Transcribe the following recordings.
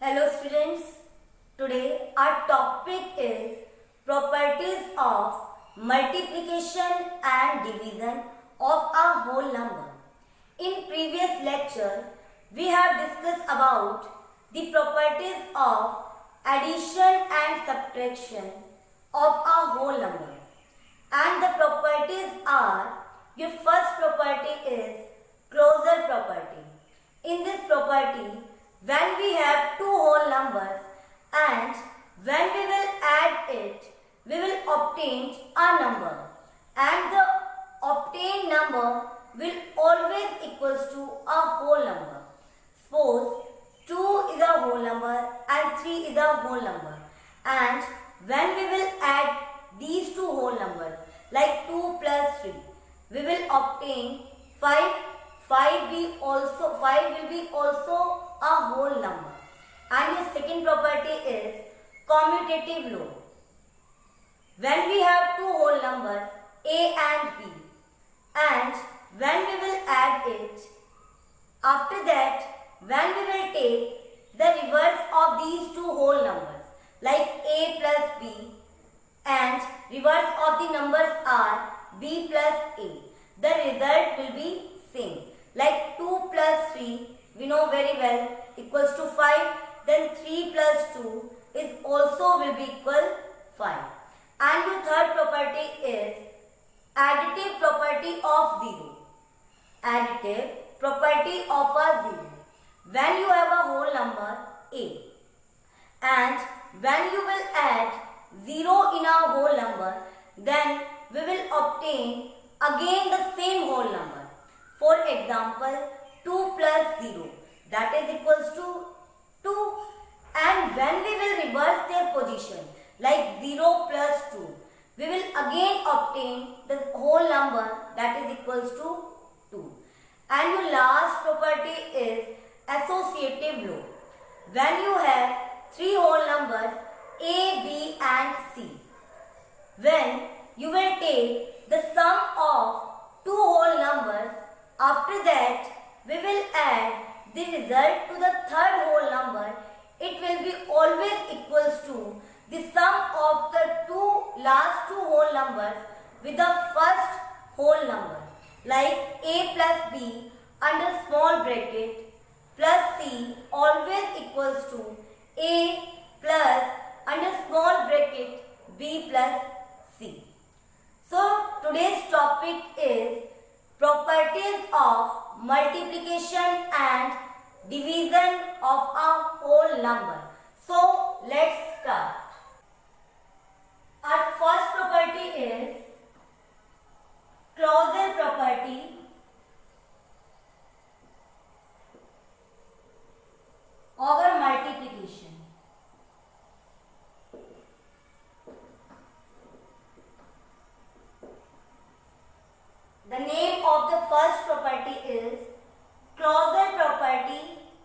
Hello students, today our topic is properties of multiplication and division of a whole number. In previous lecture, we have discussed about the properties of addition and subtraction of a whole number. And the properties are, your first property is closure property. In this property, when we have two whole numbers and when we will add it, we will obtain a number, and the obtained number will always equals to a whole number. Suppose 2 is a whole number and 3 is a whole number, and when we will add these two whole numbers like 2 plus 3, we will obtain 5. 5 will be also a whole number. And your second property is commutative law. When we have two whole numbers a and b, and when we will add it, after that when we will take the reverse of these two whole numbers like a plus b, and reverse of the numbers are b plus a, the result will be same. Like 2 plus 3, we know very well, equals to 5. Then 3 plus 2 is also will be equal 5. And your third property is additive property of 0. Additive property of a 0. When you have a whole number a, and when you will add 0 in a whole number, then we will obtain again the same whole number. For example, 2 plus 0, that is equals to 2. And when we will reverse their position, like 0 plus 2, we will again obtain the whole number that is equals to 2. And your last property is associative law. When you have three whole numbers a, b and c, when you will take the sum of two whole numbers, after that we will add the result to the third whole number, it will be always equals to the sum of the last two whole numbers with the first whole number, like a plus b under small bracket plus c always equals to a plus under small bracket b plus c. So today's topic is properties of multiplication and division of a whole number. So let's start. Our first property is closure property over multiplication. The name of the first property is closure property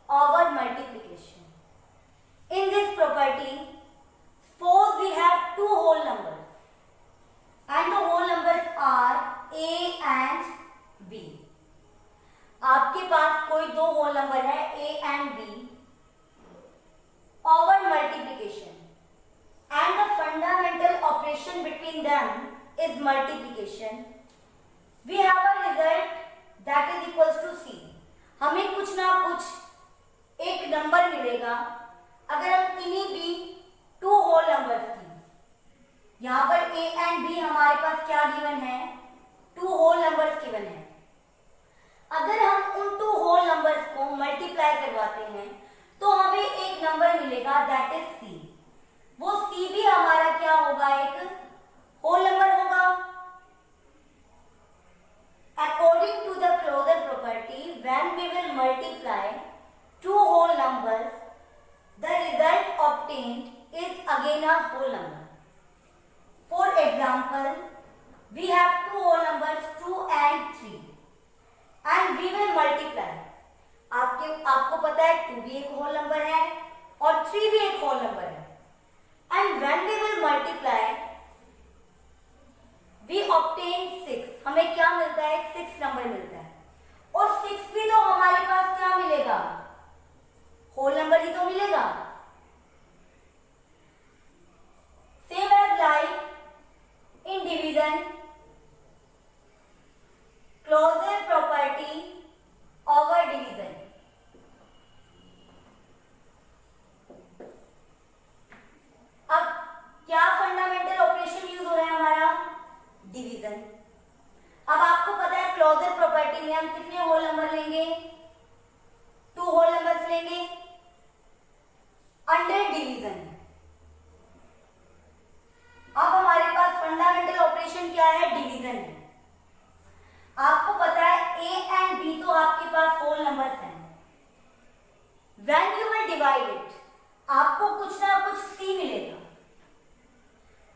over multiplication. In this property, suppose we have two whole numbers, and the whole numbers are a and b. आपके पास कोई दो whole number है a and b over multiplication, and the fundamental operation between them is multiplication. We have a result that is equals to c. हमें कुछ ना कुछ एक number मिलेगा अगर हम इन्हीं भी टू होल नंबर्स की, यहाँ पर a एंड b हमारे पास क्या गिवन है, टू होल नंबर्स गिवन है. अगर हम उन टू होल नंबर्स को मल्टीप्लाई करवाते हैं तो हमें एक नंबर मिलेगा दैट इज c. वो c भी हमारा क्या होगा, एक होल नंबर होगा. According to the closure property, when we will multiply two whole numbers, the result obtained is again a whole number. For example, we have two whole numbers 2 and 3, and we will multiply. आपको पता है 2 भी एक whole number है और 3 भी एक whole number है. And when we will multiply, we obtain 6. हमें क्या मिलता है, 6 नंबर मिलता है. और 6 भी तो हमारे पास क्या मिलेगा, होल नंबर ही तो मिलेगा. it, आपको कुछ ना कुछ c मिलेगा.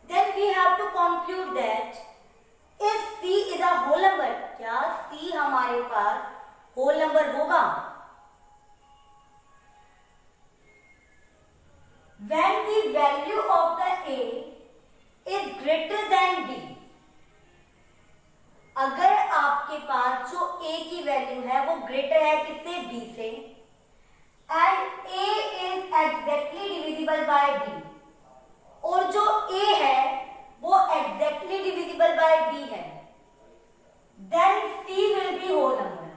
Then we have to conclude that if c is a whole number, क्या c हमारे पास whole number होगा? When the value of the a is greater than b, अगर आपके पास जो a की वैल्यू है वो ग्रेटर है किससे? b से, and a is exactly divisible by b, और जो a है वो एग्जैक्टली डिविजिबल बाय b है, then c will be whole number.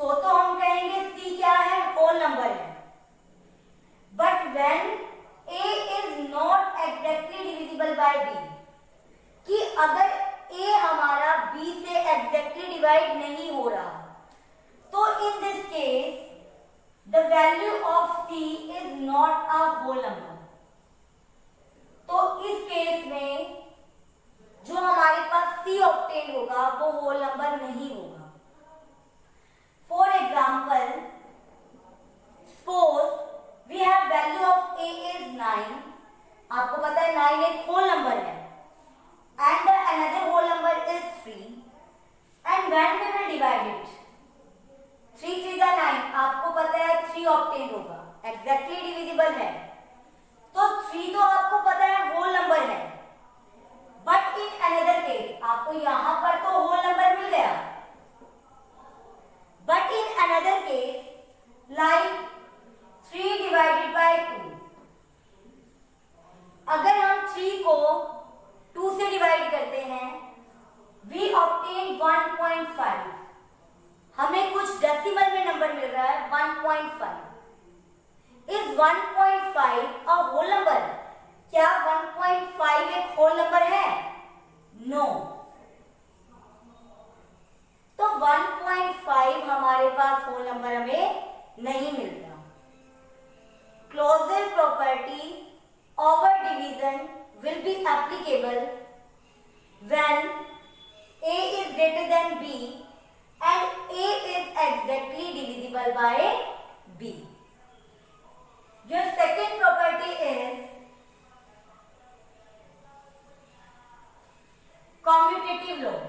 तो हम कहेंगे c क्या है? होल नंबर है. But when a is not exactly divisible by b, कि अगर a हमारा b से एग्जैक्टली डिवाइड नहीं हो रहा, तो in this case the value of c is not a whole number. तो इस केस में जो हमारे पास c ऑब्टेन होगा वो होल नंबर नहीं होगा. For example, suppose we have value of a is 9. आपको पता है 9 एक होल नंबर है, and the another whole number is 3, and when we will divide it, 3 3 का 9, आपको पता है 3 ऑब्टेन होगा, एग्जैक्टली डिविजिबल है. तो 3 तो आपको पता है होल नंबर है, बट इन अनदर केस आपको यहां पर तो होल नंबर मिल गया, but in another case like 3 divided by 2, अगर हम 3 को 2 से डिवाइड करते हैं, we obtain 1.5. हमें कुछ डेसिमल में नंबर मिल रहा है 1.5. Is 1.5 a whole number? क्या 1.5 एक होल नंबर है? No. तो 1.5 हमारे पास होल नंबर हमें नहीं मिलता. Closure property over division will be applicable when a is greater than b and a is exactly divisible by b. Your second property is commutative law.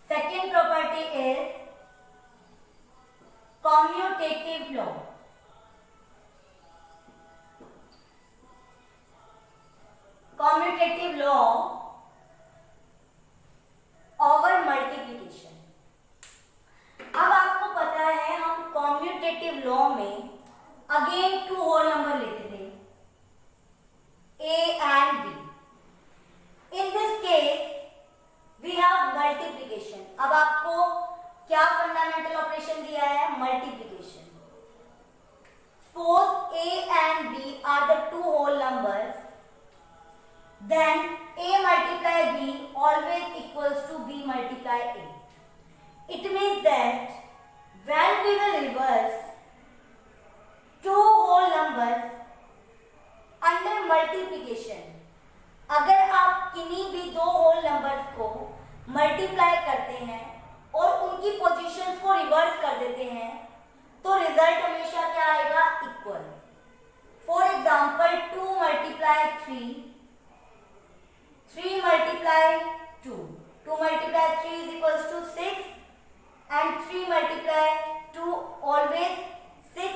Second property is commutative law. Commutative law over multiplication. अब आपको पता है हम commutative law में again 2 whole number लेते थे, a and b. In this case we have multiplication. अब आपको क्या फंडामेंटल ऑपरेशन दिया है? Multiplication. Suppose a and b are the 2 whole numbers, then a multiply b always equals to b multiply a. It means that when we will reverse 2 whole numbers under multiplication, अगर आप किन्हीं भी 2 whole numbers को multiply करते हैं और उनकी positions को रिवर्स कर देते हैं, तो रिजल्ट हमेशा क्या आएगा? Equal. For example 2 multiply 3, 3 multiply 2, 2 multiply 3 is equals to 6, and 3 multiply 2 always 6.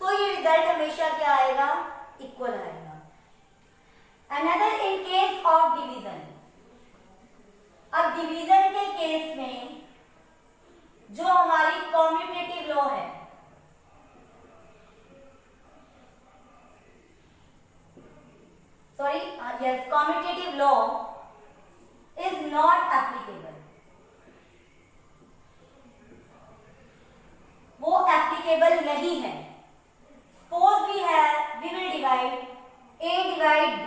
तो ये रिजल्ट हमेशा क्या आएगा? इक्वल आएगा. Another in case of division. अब डिवीजन के केस में जो हमारी कॉम्यूटेटिव लॉ है, commutative law is not applicable. वो applicable नहीं है. Suppose we will divide a divide b.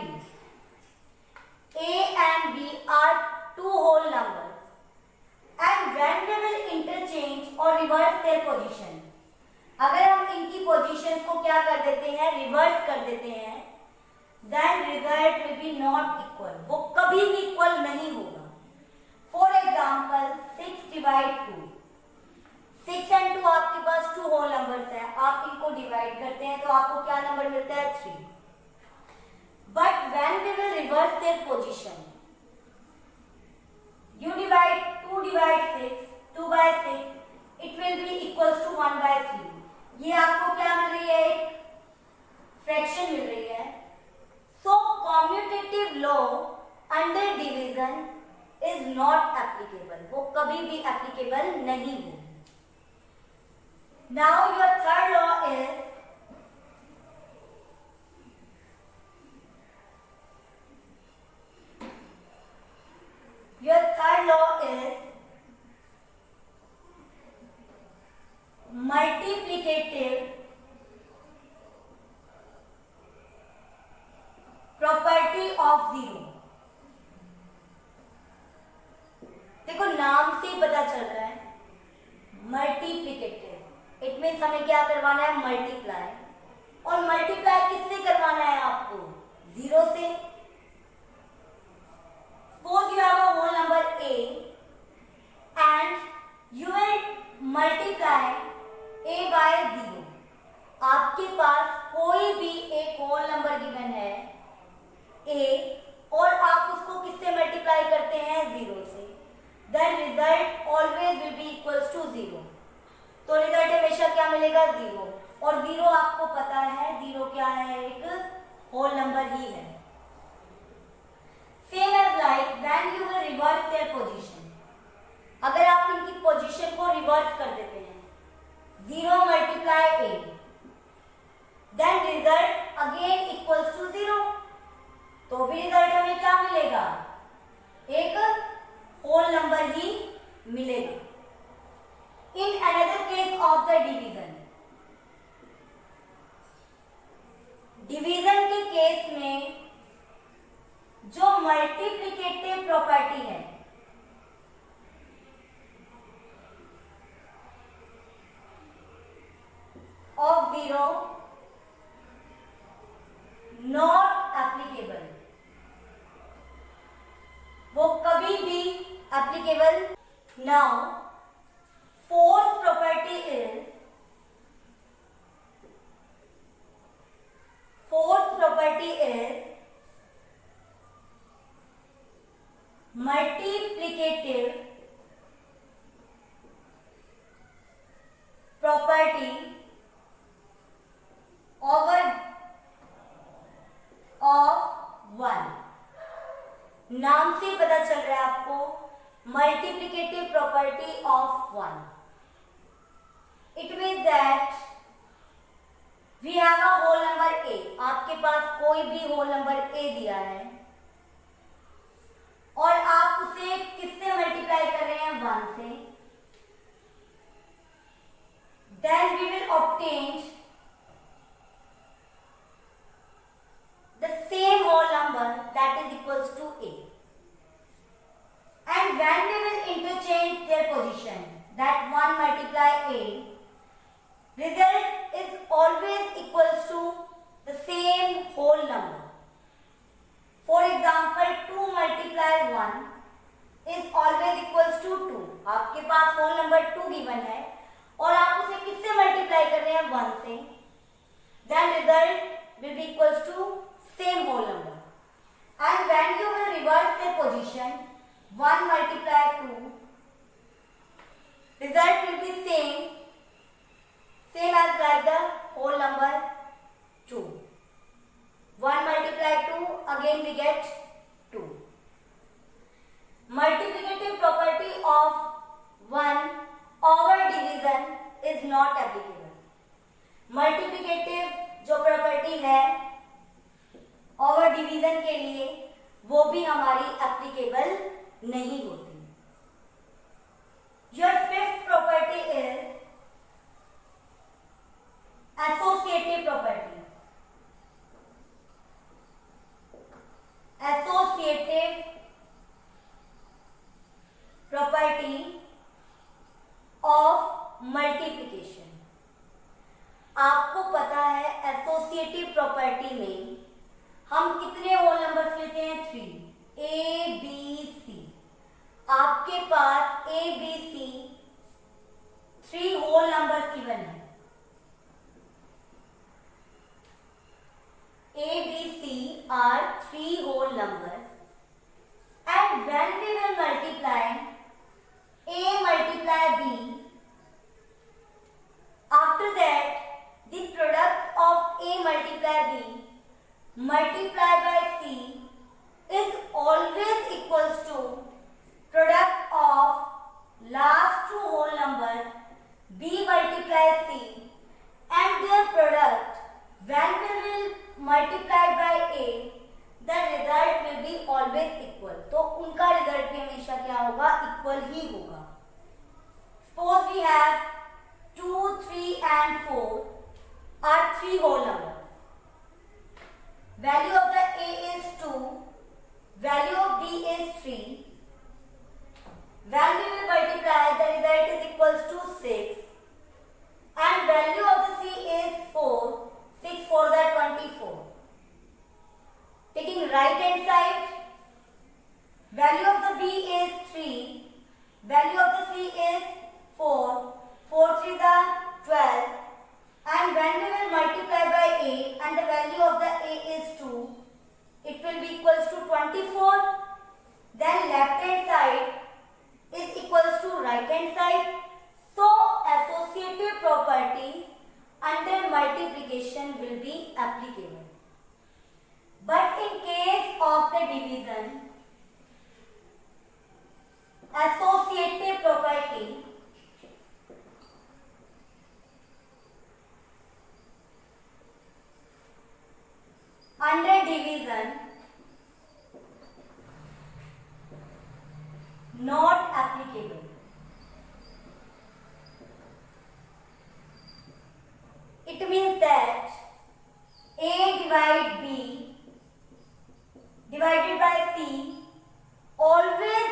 A and b are 2 whole numbers, and when we will interchange or reverse their position, अगर हम इनकी पोजीशंस को क्या कर देते हैं? रिवर्स कर देते हैं, then result will be not equal. वो कभी भी इक्वल नहीं होगा. For example 6 divide 2. 6 and 2 आपके पास 2 whole numbers है. करते हैं तो आपको क्या नंबर मिलता है 3. But when we will reverse their position, you divide 2 divide 6, 2 by 6, it will be equals to 1 by 3. ये आपको क्या मिल रही है, एक फ्रैक्शन मिल रही है. So commutative law under division is not applicable. वो कभी भी applicable नहीं है. Now your third law is multiplicative property of zero. देखो नाम से ही पता चल रहा है मल्टीप्लिकेटिव. इट मीन्स हमें क्या करवाना है, मल्टीप्लाई. और मल्टीप्लाई किससे करवाना है आपको, जीरो से. Suppose you have a whole number a and you will multiply a by 0. आपके पास कोई भी एक होल नंबर गिवन है a और आप उसको किससे मल्टीप्लाई करते हैं, 0 से. Then result always will be equals to 0. तो रिजल्ट हमेशा क्या मिलेगा, 0. और 0 आपको पता है 0 क्या है, एक होल नंबर ही है. Same as like when you will reverse their position. अगर आप इनकी पोजीशन को रिवर्स कर देते हैं, 0 multiply a, then result again equals to 0. तो भी रिजल्ट हमें क्या मिलेगा, एक होल नंबर ही मिलेगा. In another case of the division, division के केस में जो मल्टीप्लिकेटिव प्रॉपर्टी है ऑफ 0 नॉट एप्लीकेबल, वो कभी भी applicable. Now fourth property is, multiplicative property of 1. नाम से पता चल रहा है आपको, multiplicative property of 1. It means that we have a whole number a. आपके पास कोई भी होल नंबर a दिया है और आप उसे किससे मल्टीप्लाई कर रहे हैं, 1 से. Then we will obtain the same whole number that is equals to a. And when we will interchange their position, that 1 multiply a, result is always equals to the same whole number. For example, 2 multiply 1 is always equals to 2. आपके पास whole number 2 given है और आप उसे किससे multiply कर रहे हैं, 1 से. Then result will be equals to same whole number. And when you will reverse the position, 1 multiply 2, result will be same as like the whole number 2. 1 multiply 2, again we get 2. Multiplicative property of 1 over division is not applicable. Multiplicative जो property है over division के लिए वो भी हमारी applicable नहीं होती. Your fifth property is associative property. Associative property of multiplication. आपको पता है एसोसिएटिव प्रॉपर्टी में हम कितने होल नंबर्स लेते हैं, 3. A B C. आपके पास A B C 3 whole numbers given है. multiplied by C is always equals to product of last two whole numbers B multiplied C and their product when we will multiply by A, the result will be always equal. तो उनका result भी हमेशा क्या होगा, equal ही होगा. Suppose we have 2, 3 and 4 are three whole numbers. Value of the A is 2, value of B is 3. When we will multiply, the result is equals to 6 and value of the C is 4. 6 for the 24. Taking right hand side, value of the B is 3, value of the C is 4. 4 3 the 12, and when we will multiply by A and the value of the A is 2, it will be equals to 24. Then left hand side is equals to right hand side. So associative property under multiplication will be applicable. But in case of the division, associative property under division not applicable. It means that A divide B divided by C always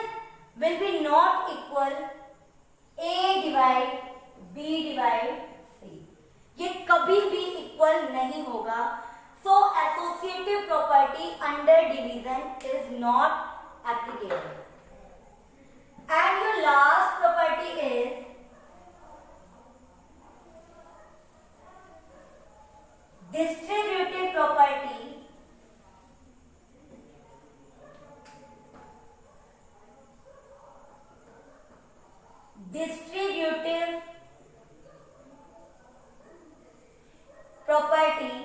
will be not equal A divide B divide C. ये कभी भी equal नहीं होगा. So associative property under division is not applicable. And your last property is distributive property. Distributive property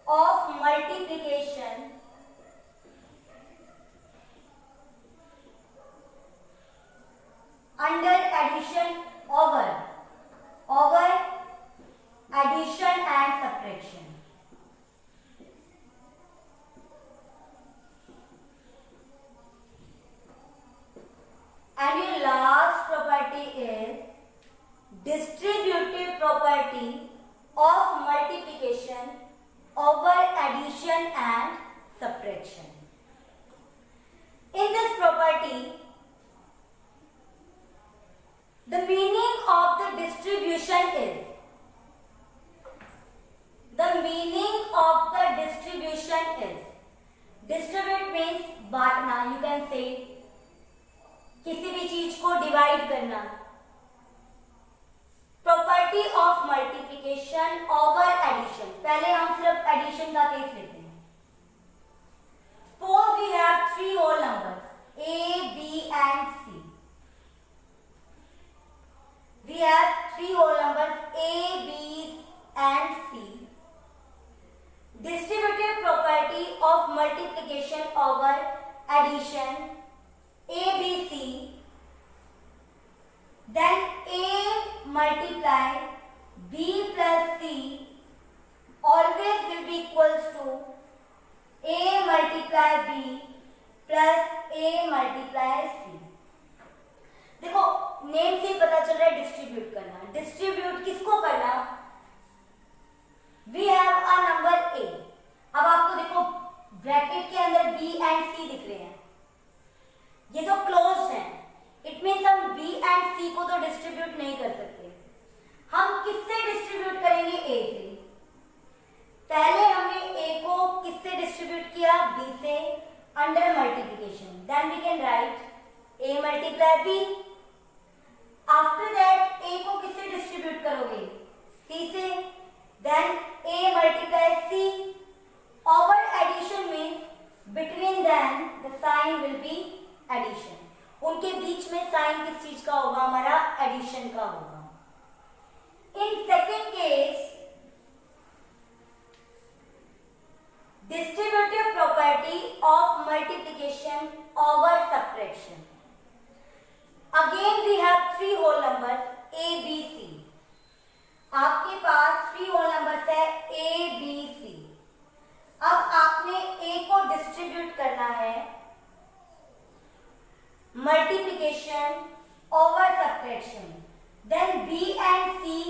of multiplication under addition over addition and subtraction. And your last property is distributive property of multiplication over addition and subtraction. In this property, the meaning of the distribution is, distribute means बांटना, you can say किसी भी चीज को divide करना. Property of multiplication over addition. पहले हम सिर्फ addition का केस लेते हैं. Suppose we have three whole numbers A, B and C. We have three whole numbers A, B and C. Distributive property of multiplication over addition A, B, C. Then A multiply B plus C always will be equals to A multiply B plus A multiply C. देखो name से पता चल रहा है distribute करना. Distribute किसको करना? We have a number A. अब आपको देखो ब्रैकेट के अंदर B एंड C दिख रहे हैं. ये तो क्लोज्ड है. इट मीन्स हम B एंड C को तो डिस्ट्रीब्यूट नहीं कर सकते. हम किससे डिस्ट्रीब्यूट करेंगे? A से. पहले हमने A को किससे डिस्ट्रीब्यूट किया? B से under multiplication. Then we can write A multiply B. After that A को किससे डिस्ट्रीब्यूट करोगे? C से. Then A multiply C. Over addition means between them the sign will be addition. उनके बीच में साइन किस चीज का होगा? हमारा एडिशन का होगा. इन सेकेंड केस डिस्ट्रीब्यूट करना है multiplication over subtraction, then B and C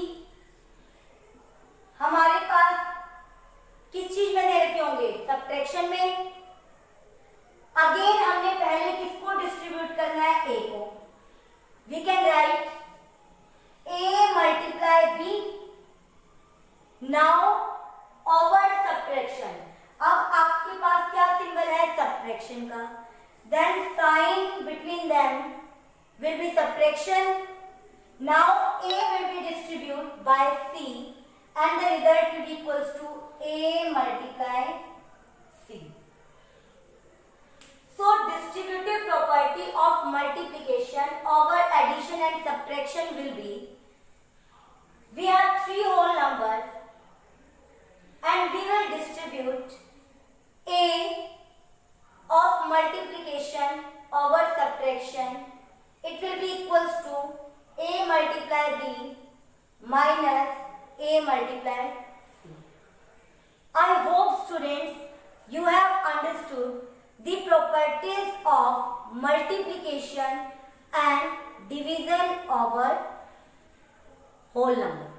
हमारे पास किस चीज में दे रखे होंगे, सब्ट्रैक्शन में। अगेन हमने पहले किसको डिस्ट्रीब्यूट करना है, ए को। We can write A multiply B now over subtraction. अब आपके पास क्या सिंबल है, सब्ट्रैक्शन का, then sign between them will be subtraction. Now A will be distribute by C and the result will be equals to A multiply C. So distributive property of multiplication over addition and subtraction will be, we have three whole numbers and we will distribute A of multiplication over subtraction. It will be equals to A multiply B minus A multiply C. I hope students you have understood the properties of multiplication and division over whole number.